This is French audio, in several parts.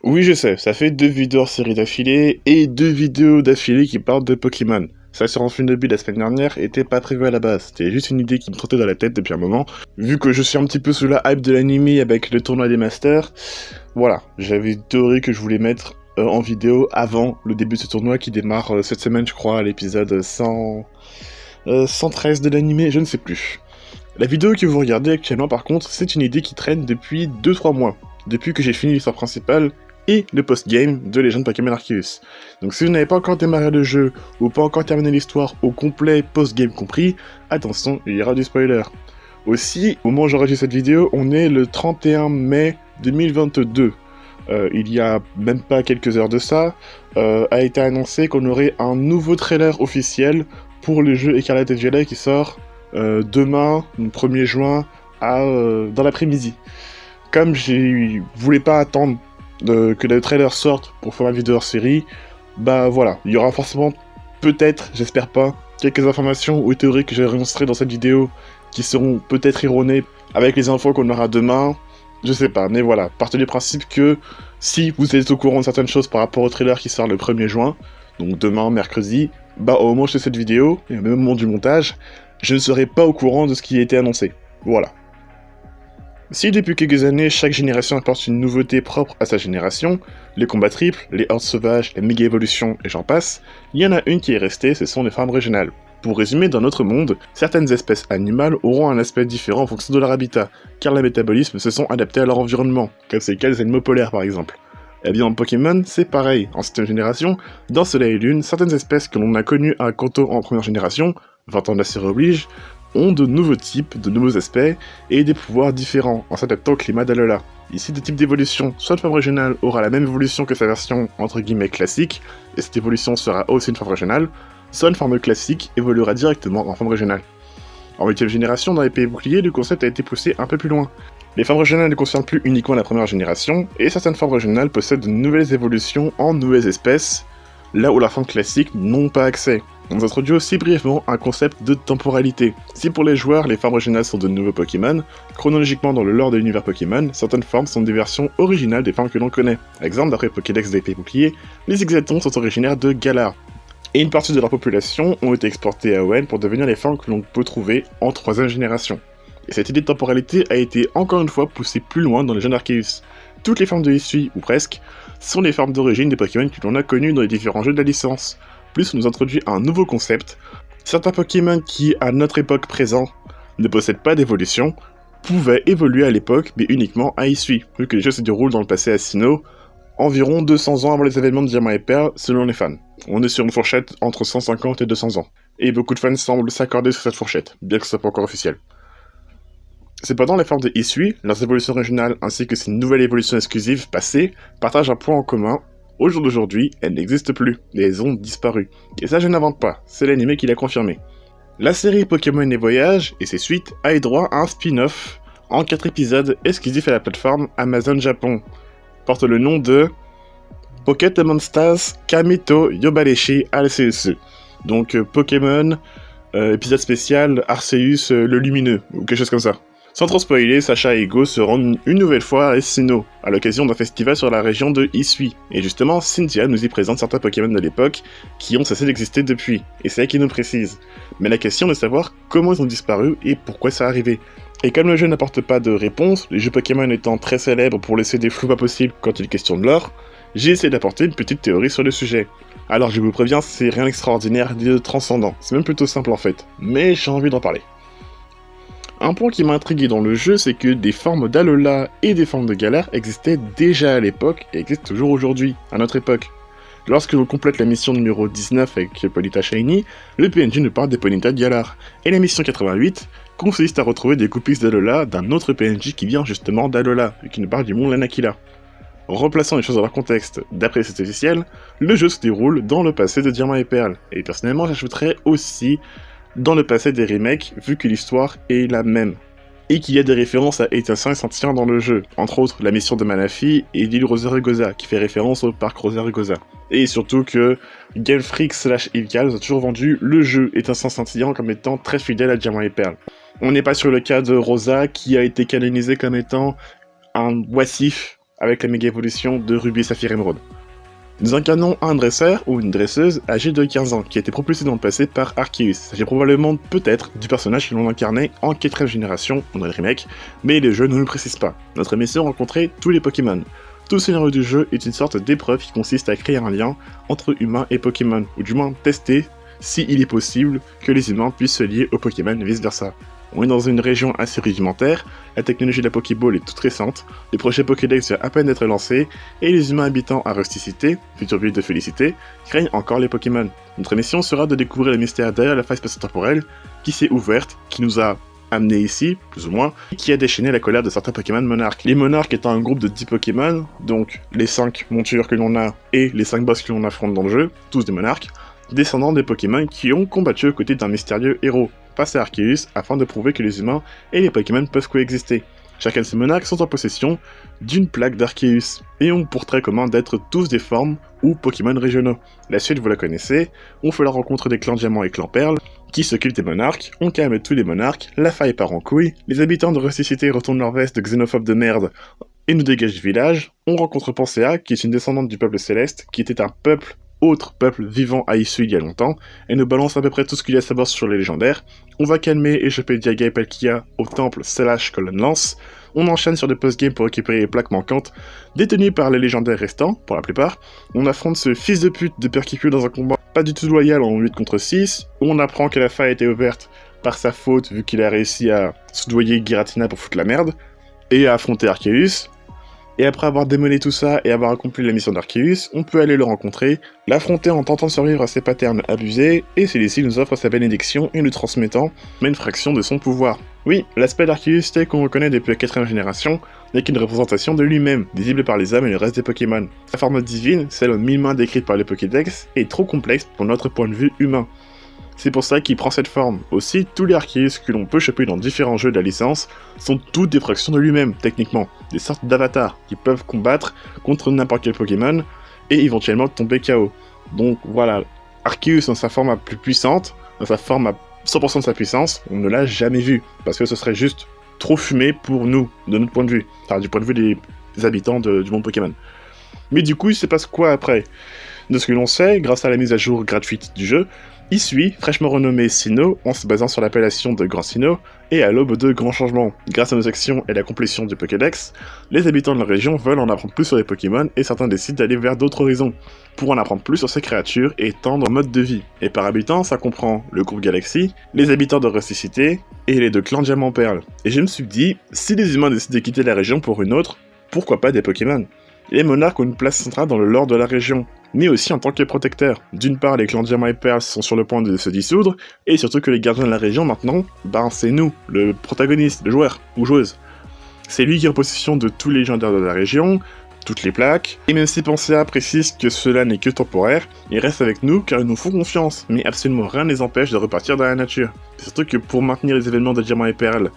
Oui, je sais, ça fait 2 vidéos hors série d'affilée et 2 vidéos d'affilée qui parlent de Pokémon. Ça sur un film de la semaine dernière était pas prévu à la base, c'était juste une idée qui me trottait dans la tête depuis un moment. Vu que je suis un petit peu sous la hype de l'anime avec le tournoi des Masters, voilà, j'avais une théorie que je voulais mettre en vidéo avant le début de ce tournoi qui démarre cette semaine, je crois, à l'épisode 113 de l'anime, je ne sais plus. La vidéo que vous regardez actuellement, par contre, c'est une idée qui traîne depuis 2-3 mois, depuis que j'ai fini l'histoire principale et le post-game de Légende Pokémon Arceus. Donc si vous n'avez pas encore démarré le jeu, ou pas encore terminé l'histoire au complet, post-game compris, attention, il y aura du spoiler. Aussi, au moment où j'enregistre cette vidéo, on est le 31 mai 2022. Il y a même pas quelques heures de ça, a été annoncé qu'on aurait un nouveau trailer officiel pour le jeu Écarlate et Violet qui sort demain, le 1er juin, dans l'après-midi. Comme je voulais pas attendre que le trailer sorte pour faire ma vidéo hors série, bah voilà, il y aura forcément, peut-être, j'espère pas, quelques informations ou théories que j'ai enregistrées dans cette vidéo qui seront peut-être erronées avec les infos qu'on aura demain, je sais pas, mais voilà, partez du principe que si vous êtes au courant de certaines choses par rapport au trailer qui sort le 1er juin, donc demain, mercredi, bah au moment où je fais cette vidéo, et même au moment du montage, je ne serai pas au courant de ce qui a été annoncé. Voilà. Si depuis quelques années, chaque génération apporte une nouveauté propre à sa génération, les combats triples, les hordes sauvages, les méga-évolutions et j'en passe, il y en a une qui est restée, ce sont les formes régionales. Pour résumer, dans notre monde, certaines espèces animales auront un aspect différent en fonction de leur habitat, car les métabolismes se sont adaptés à leur environnement, comme c'est le cas des animaux polaires par exemple. Et bien en Pokémon, c'est pareil, en 7ème génération, dans Soleil et Lune, certaines espèces que l'on a connues à Kanto en première génération, 20 ans de la série oblige, ont de nouveaux types, de nouveaux aspects, et des pouvoirs différents en s'adaptant au climat d'Alola. Ici, de type d'évolution, soit une forme régionale aura la même évolution que sa version entre guillemets classique, et cette évolution sera aussi une forme régionale, soit une forme classique évoluera directement en forme régionale. En 8ème génération, dans les pays boucliers, le concept a été poussé un peu plus loin. Les formes régionales ne concernent plus uniquement la première génération, et certaines formes régionales possèdent de nouvelles évolutions en nouvelles espèces, là où leurs formes classiques n'ont pas accès. On introduit aussi brièvement un concept de temporalité. Si pour les joueurs, les formes régionales sont de nouveaux Pokémon, chronologiquement dans le lore de l'univers Pokémon, certaines formes sont des versions originales des formes que l'on connaît. Exemple, d'après Pokédex des Pays Boucliers, les Exatons sont originaires de Galar. Et une partie de leur population ont été exportées à Hoenn pour devenir les formes que l'on peut trouver en 3ème génération. Et cette idée de temporalité a été encore une fois poussée plus loin dans les jeux d'Arceus. Toutes les formes de Hisui, ou presque, sont les formes d'origine des Pokémon que l'on a connus dans les différents jeux de la licence. Plus on nous introduit un nouveau concept, certains Pokémon qui, à notre époque présente, ne possèdent pas d'évolution, pouvaient évoluer à l'époque, mais uniquement à Hisui, vu que les jeux se déroulent dans le passé à Sinnoh, environ 200 ans avant les événements de Diamant et Perle, selon les fans. On est sur une fourchette entre 150 et 200 ans. Et beaucoup de fans semblent s'accorder sur cette fourchette, bien que ce soit pas encore officiel. Cependant, les formes de Hisui, leurs évolutions régionales ainsi que ces nouvelles évolutions exclusives passées, partagent un point en commun. Au jour d'aujourd'hui, elles n'existent plus, et elles ont disparu. Et ça je n'invente pas, c'est l'anime qui l'a confirmé. La série Pokémon et Voyages, et ses suites, a eu droit à un spin-off, en 4 épisodes exclusifs à la plateforme Amazon Japon. Porte le nom de Pokémon Stars Kameto Yobareshi Arceus. Donc Pokémon, épisode spécial Arceus le Lumineux, ou quelque chose comme ça. Sans trop spoiler, Sacha et Go se rendent une nouvelle fois à Sinnoh, à l'occasion d'un festival sur la région de Hisui. Et justement, Cynthia nous y présente certains Pokémon de l'époque qui ont cessé d'exister depuis, et c'est elle qui nous précise. Mais la question est de savoir comment ils ont disparu et pourquoi ça arrivé. Et comme le jeu n'apporte pas de réponse, les jeux Pokémon étant très célèbres pour laisser des flous pas possibles quand il est question de lore, j'ai essayé d'apporter une petite théorie sur le sujet. Alors je vous préviens, c'est rien d'extraordinaire ni de transcendant, c'est même plutôt simple en fait, mais j'ai envie d'en parler. Un point qui m'a intrigué dans le jeu, c'est que des formes d'Alola et des formes de Galar existaient déjà à l'époque et existent toujours aujourd'hui, à notre époque. Lorsque l'on complète la mission numéro 19 avec Ponyta Shiny, le PNJ nous parle des Ponyta de Galar, et la mission 88 consiste à retrouver des copies d'Alola d'un autre PNJ qui vient justement d'Alola, et qui nous parle du monde Lanakila. Replaçant les choses dans leur contexte, d'après cet officiel, le jeu se déroule dans le passé de Diamant et Perle, et personnellement j'ajouterais aussi dans le passé des remakes, vu que l'histoire est la même. Et qu'il y a des références à Étincien et Sentient dans le jeu, entre autres la mission de Manafi et l'île Rosarugosa, qui fait référence au parc Rosarugosa. Et surtout que Game Freak / Evika nous a toujours vendu le jeu Étincien Scintillant comme étant très fidèle à Diamant et Perle. On n'est pas sur le cas de Rosa, qui a été canonisé comme étant un Wassif avec la méga évolution de Ruby Saphir Emerald. Nous incarnons un dresseur ou une dresseuse âgée de 15 ans qui a été propulsé dans le passé par Arceus. Il s'agit probablement peut-être du personnage que l'on incarnait en 4ème génération, dans le remake, mais les jeux ne le précisent pas. Notre mission est rencontrer tous les Pokémon. Tout le scénario du jeu est une sorte d'épreuve qui consiste à créer un lien entre humains et Pokémon, ou du moins tester s'il est possible que les humains puissent se lier aux Pokémon et vice versa. On est dans une région assez rudimentaire, la technologie de la Pokéball est toute récente, le projet Pokédex vient à peine d'être lancé, et les humains habitant à Rusticité, future ville de Félicité, craignent encore les Pokémon. Notre mission sera de découvrir le mystère derrière la faille spatio-temporelle qui s'est ouverte, qui nous a amené ici, plus ou moins, et qui a déchaîné la colère de certains Pokémon monarques. Les monarques étant un groupe de 10 Pokémon, donc les 5 montures que l'on a et les 5 boss que l'on affronte dans le jeu, tous des monarques, descendants des Pokémon qui ont combattu aux côtés d'un mystérieux héros, passé à Arceus, afin de prouver que les humains et les Pokémon peuvent coexister. Chacun de ces monarques sont en possession d'une plaque d'Arceus, et ont pour trait commun d'être tous des formes ou Pokémon régionaux. La suite vous la connaissez, on fait la rencontre des clans Diamant et clan Perle, qui s'occupent des monarques, on calme tous les monarques, la faille part en couille, les habitants de Rusticité retournent leur veste de xénophobes de merde et nous dégagent du village, on rencontre Pensea, qui est une descendante du peuple céleste, qui était un autre peuple vivant à Issui il y a longtemps, et nous balance à peu près tout ce qu'il y a à savoir sur les légendaires. On va calmer et choper Dialga et Palkia au temple / Lance. On enchaîne sur des post-games pour récupérer les plaques manquantes, détenues par les légendaires restants, pour la plupart. On affronte ce fils de pute de Perkipule dans un combat pas du tout loyal en 8 contre 6, où on apprend que la faille a été ouverte par sa faute vu qu'il a réussi à soudoyer Giratina pour foutre la merde, et à affronter Arceus. Et après avoir démolé tout ça et avoir accompli la mission d'Arceus, on peut aller le rencontrer, l'affronter en tentant de survivre à ses patterns abusés, et celui-ci nous offre sa bénédiction en lui transmettant mais une fraction de son pouvoir. Oui, l'aspect d'Arceus tel qu'on reconnaît depuis la 4ème génération n'est qu'une représentation de lui-même, visible par les âmes et le reste des Pokémon. Sa forme divine, celle aux 1000 mains décrite par le Pokédex, est trop complexe pour notre point de vue humain. C'est pour ça qu'il prend cette forme. Aussi, tous les Arceus que l'on peut choper dans différents jeux de la licence sont toutes des fractions de lui-même, techniquement. Des sortes d'avatars qui peuvent combattre contre n'importe quel Pokémon et éventuellement tomber KO. Donc voilà, Arceus dans sa forme la plus puissante, dans sa forme à 100% de sa puissance, on ne l'a jamais vu. Parce que ce serait juste trop fumé pour nous, de notre point de vue. Enfin, du point de vue des habitants du monde Pokémon. Mais du coup, il se passe quoi après? De ce que l'on sait, grâce à la mise à jour gratuite du jeu, Issui, fraîchement renommé Sinnoh, en se basant sur l'appellation de Grand Sinnoh, et à l'aube de grands changements. Grâce à nos actions et la complétion du Pokédex, les habitants de la région veulent en apprendre plus sur les Pokémon et certains décident d'aller vers d'autres horizons, pour en apprendre plus sur ces créatures et étendre leur mode de vie. Et par habitant, ça comprend le groupe Galaxy, les habitants de Rusticité, et les 2 clans Diamant Perle. Et je me suis dit, si les humains décident de quitter la région pour une autre, pourquoi pas des Pokémon? Les monarques ont une place centrale dans le lore de la région, mais aussi en tant que protecteurs. D'une part, les clans Diamant et Perle sont sur le point de se dissoudre, et surtout que les gardiens de la région maintenant, c'est nous, le protagoniste, le joueur ou joueuse. C'est lui qui est en possession de tous les légendaires de la région, toutes les plaques, et même si Pensea précise que cela n'est que temporaire, ils restent avec nous car ils nous font confiance, mais absolument rien ne les empêche de repartir dans la nature. Surtout que pour maintenir les événements de Diamant et Perle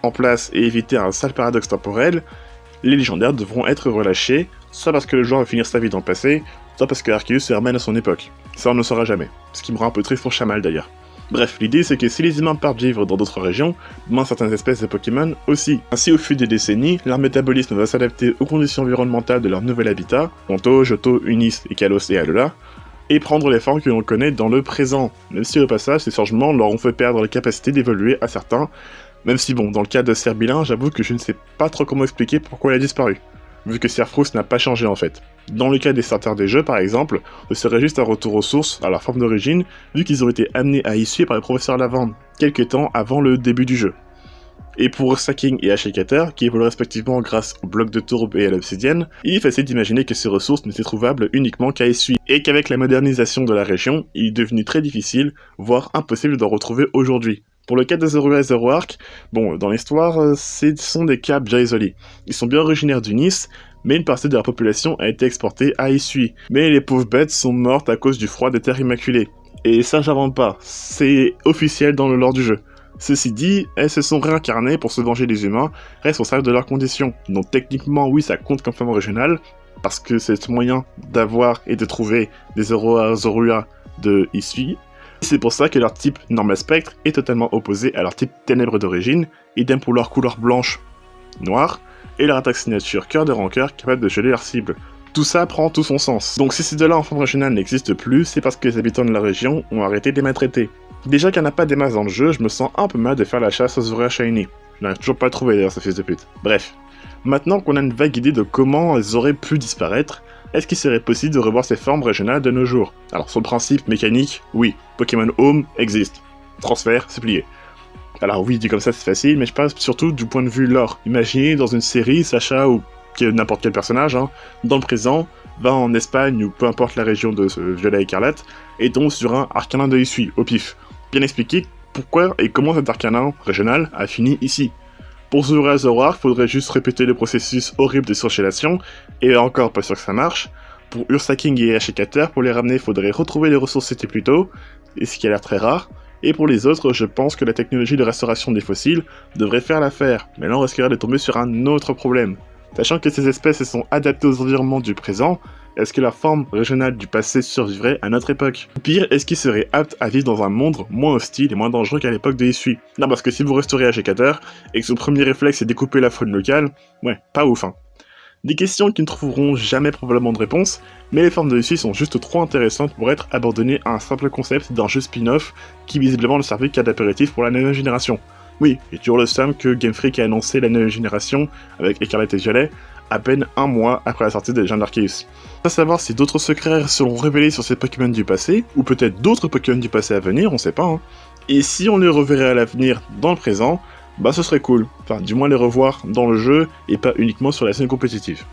en place et éviter un sale paradoxe temporel, les légendaires devront être relâchés, soit parce que le joueur va finir sa vie dans le passé, soit parce que Arceus se ramène à son époque. Ça on ne le saura jamais, ce qui me rend un peu triste pour Chamal d'ailleurs. Bref, l'idée c'est que si les humains partent vivre dans d'autres régions, certaines espèces de Pokémon aussi. Ainsi au fil des décennies, leur métabolisme va s'adapter aux conditions environnementales de leur nouvel habitat, Honto, Johto, Unis, Kalos et Alola, et prendre les formes que l'on connaît dans le présent, même si au passage ces changements leur ont fait perdre la capacité d'évoluer à certains, même si bon, dans le cas de Serbilin, j'avoue que je ne sais pas trop comment expliquer pourquoi il a disparu, vu que Serfrous n'a pas changé en fait. Dans le cas des starters des jeux par exemple, ce serait juste un retour aux sources, à leur forme d'origine, vu qu'ils ont été amenés à Issui par le professeur Lavande, quelques temps avant le début du jeu. Et pour Saking et Ashikater, qui évoluent respectivement grâce au bloc de tourbe et à l'obsidienne, il est facile d'imaginer que ces ressources n'étaient trouvables uniquement qu'à Issui, et qu'avec la modernisation de la région, il est devenu très difficile, voire impossible d'en retrouver aujourd'hui. Pour le cas de Zorua et Zoroark, bon, dans l'histoire, ce sont des cas bien isolés. Ils sont bien originaires du Nice, mais une partie de leur population a été exportée à Issui. Mais les pauvres bêtes sont mortes à cause du froid des terres immaculées. Et ça, j'invente pas, c'est officiel dans le lore du jeu. Ceci dit, elles se sont réincarnées pour se venger des humains, responsables de leurs conditions. Donc techniquement, oui, ça compte comme femme originale, parce que c'est le moyen d'avoir et de trouver des Zorua de Issui. C'est pour ça que leur type normal spectre est totalement opposé à leur type ténèbres d'origine, idem pour leur couleur blanche, noire, et leur attaque signature Cœur de Rancœur capable de geler leur cible. Tout ça prend tout son sens. Donc si ces deux-là en forme régionale n'existent plus, c'est parce que les habitants de la région ont arrêté de les maltraiter. Déjà qu'il n'y en a pas des masses dans le jeu, je me sens un peu mal de faire la chasse aux Auréas Shiny. Je n'arrive toujours pas à trouver d'ailleurs ce fils de pute. Bref. Maintenant qu'on a une vague idée de comment elles auraient pu disparaître, est-ce qu'il serait possible de revoir ces formes régionales de nos jours? Alors sur le principe mécanique, oui, Pokémon Home existe. Transfert, c'est plié. Alors oui, dit comme ça c'est facile, mais je parle surtout du point de vue lore. Imaginez dans une série, Sacha ou n'importe quel personnage, dans le présent, va en Espagne ou peu importe la région de ce Violet Écarlate, et tombe sur un Arcanin de Hisui, au pif. Bien expliquer pourquoi et comment cet Arcanin régional a fini ici. Pour s'ouvrir à Zoroark, faudrait juste répéter le processus horrible de surgélation, et encore pas sûr que ça marche. Pour Ursaking et Ashikater, pour les ramener, faudrait retrouver les ressources citées plus tôt, et ce qui a l'air très rare. Et pour les autres, je pense que la technologie de restauration des fossiles devrait faire l'affaire, mais là on risquerait de tomber sur un autre problème. Sachant que ces espèces sont adaptées aux environnements du présent, est-ce que la forme régionale du passé survivrait à notre époque? Pire, est-ce qu'ils seraient aptes à vivre dans un monde moins hostile et moins dangereux qu'à l'époque de Hisui? Non, parce que si vous restaurez Ashikater, et que son premier réflexe est découper la faune locale, ouais, pas ouf, Des questions qui ne trouveront jamais probablement de réponse, mais les formes de Hisui sont juste trop intéressantes pour être abandonnées à un simple concept d'un jeu spin-off qui visiblement ne servait qu'à d'apéritif pour la nouvelle génération. Oui, j'ai toujours le seum que Game Freak a annoncé la nouvelle génération, avec Écarlate et Violet, à peine un mois après la sortie des Légendes d'Arceus. À savoir si d'autres secrets seront révélés sur ces Pokémon du passé, ou peut-être d'autres Pokémon du passé à venir, on sait pas, Et si on les reverrait à l'avenir dans le présent, bah ce serait cool. Enfin, du moins les revoir dans le jeu, et pas uniquement sur la scène compétitive.